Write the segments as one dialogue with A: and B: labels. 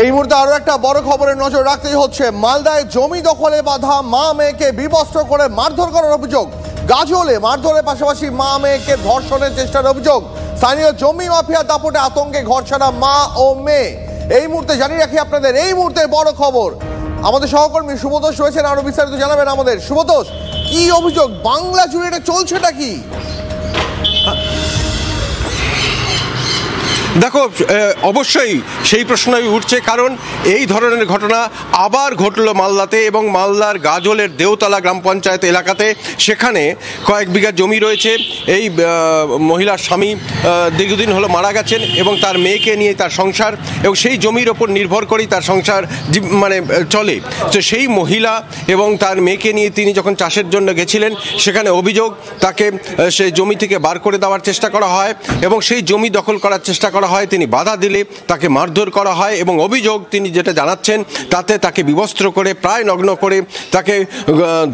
A: এই মুহূর্তে আরো একটা বড় খবরের নজর রাখতেই হচ্ছে। মালদায় জমি দখলে বাধা মা মেয়েকে বিবস্ত্র করে মারধর করার অভিযোগ। গাজলে মারধরের পাশাপাশি মা মেয়েকে ধর্ষণের চেষ্টার অভিযোগ। স্থানীয় জমি মাফিয়া দাপটে আতঙ্কে ঘর ছাড়া মা ও মেয়ে। এই মুহূর্তে জানিয়ে রাখি আপনাদের, এই মুহূর্তে বড় খবর। আমাদের সহকর্মী শুভতোষ রয়েছেন, আরো বিস্তারিত জানাবেন আমাদের। শুভতোষ, কি অভিযোগ? বাংলা জুড়ে এটা চলছেটা কি?
B: দেখো, অবশ্যই সেই প্রশ্নই উঠছে, কারণ এই ধরনের ঘটনা আবার ঘটল মালদাতে এবং মালদার গাজলের দেওতলা গ্রাম পঞ্চায়েত এলাকাতে। সেখানে কয়েক বিঘা জমি রয়েছে। এই মহিলার স্বামী দীর্ঘদিন হলো মারা গেছেন এবং তার মেয়েকে নিয়ে তার সংসার, এবং সেই জমির ওপর নির্ভর করেই তার সংসার চলে। তো সেই মহিলা এবং তার মেয়েকে নিয়ে তিনি যখন চাষের জন্য গেছিলেন, সেখানে অভিযোগ তাকে সেই জমি থেকে বার করে দেওয়ার চেষ্টা করা হয় এবং সেই জমি দখল করার চেষ্টা করা হয়। তিনি বাধা দিলে তাকে মারধর করা হয় এবং অভিযোগ তিনি যেটা জানাচ্ছেন তাতে তাকে বিবস্ত্র করে প্রায় নগ্ন করে তাকে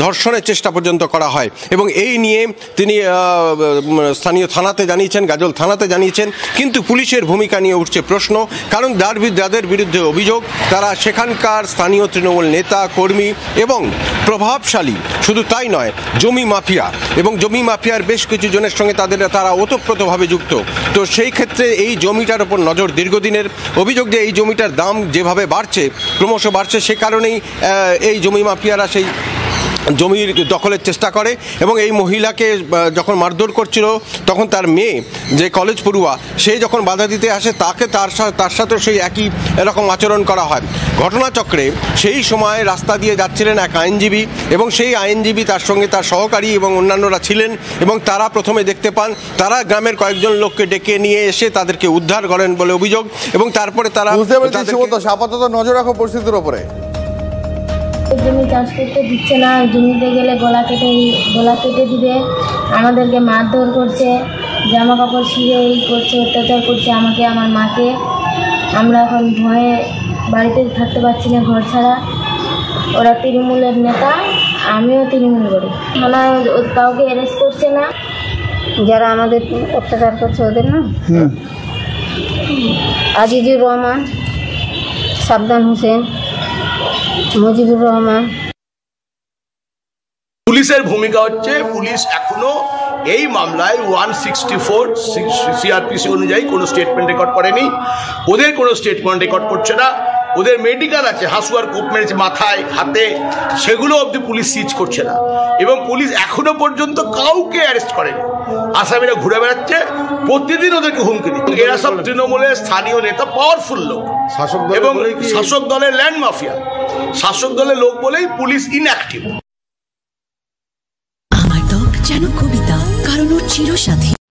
B: ধর্ষণের চেষ্টা পর্যন্ত করা হয়। এবং এই নিয়ে তিনি স্থানীয় থানাতে জানিয়েছেন, গাজল থানাতে জানিয়েছেন। কিন্তু পুলিশের ভূমিকা নিয়ে উঠছে প্রশ্ন, কারণ যাদের বিরুদ্ধে অভিযোগ তারা সেখানকার স্থানীয় তৃণমূল নেতা কর্মী এবং প্রভাবশালী। শুধু তাই নয়, জমি মাফিয়া এবং জমি মাফিয়ার বেশ কিছু জনের সঙ্গে তারা ওতপ্রোতভাবে যুক্ত। তো সেই ক্ষেত্রে এই জমিটার ওপর নজর। দীর্ঘদিনের অভিযোগ যে এই জমিটার দাম যেভাবে বাড়ছে, ক্রমশ বাড়ছে, সে কারণেই এই জমি মাফিয়ারা সেই জমির দখলের চেষ্টা করে। এবং এই মহিলাকে যখন মারধর করছিল, তখন তার মেয়ে যে কলেজ পড়ুয়া, সে যখন বাধা দিতে আসে তাকে তার সাথে সেই একই এরকম আচরণ করা হয়। ঘটনাচক্রে সেই সময় রাস্তা দিয়ে যাচ্ছিলেন এক আইনজীবী এবং সেই আইনজীবী, তার সঙ্গে তার সহকারী এবং অন্যান্যরা ছিলেন এবং তারা প্রথমে দেখতে পান, তারা গ্রামের কয়েকজন লোককে ডেকে নিয়ে এসে তাদেরকে উদ্ধার করেন বলে অভিযোগ। এবং তারপরে তারা
A: আপাতত নজর রাখো পরিস্থিতির উপরে।
C: জমি চাষ করতে দিচ্ছে না, জমিতে গেলে গলা কেটে দিবে, আমাদেরকে মারধর করছে, জামা কাপড় ছিঁড়ে এই করছে, অত্যাচার করছে আমাকে, আমার মাকে। আমরা এখন ভয়ে বাড়িতে থাকতে পারছি না, ঘর ছাড়া। ওরা তৃণমূলের নেতা, আমিও তৃণমূল করি। মানে কাউকে অ্যারেস্ট করছে না, যারা আমাদের অত্যাচার করছে ওদের না। আজিজুর রহমান, সাবধান হোসেন, মুজিবুর রহমান।
D: পুলিশের ভূমিকা হচ্ছে, পুলিশ এখনো এই মামলায় 164 সিআরপিসি অনুযায়ী কোনো স্টেটমেন্ট রেকর্ড করেনি। ওদের কোনো স্টেটমেন্ট রেকর্ড করছে না। ওদের মেডিকেল আছে, হাসুয়ার কোপ মেরেছে মাথায়, হাতে, সেগুলো অবধি পুলিশ সিজ করছে না। এবং পুলিশ এখনো পর্যন্ত কাউকে অ্যারেস্ট করেনি। আসামিরা ঘুরে বেড়াচ্ছে, প্রতিদিন ওদেরকে হুমকি দিচ্ছে। এরা সব তৃণমূলের স্থানীয় নেতা, পাওয়ারফুল লোক এবং শাসক দলের ল্যান্ড মাফিয়া। শাসক দলের লোক বলেই পুলিশ ইনঅ্যাক্টিভ।
E: আমার ত্বক যেন কবিতা, কারণ ওর চিরসাথী।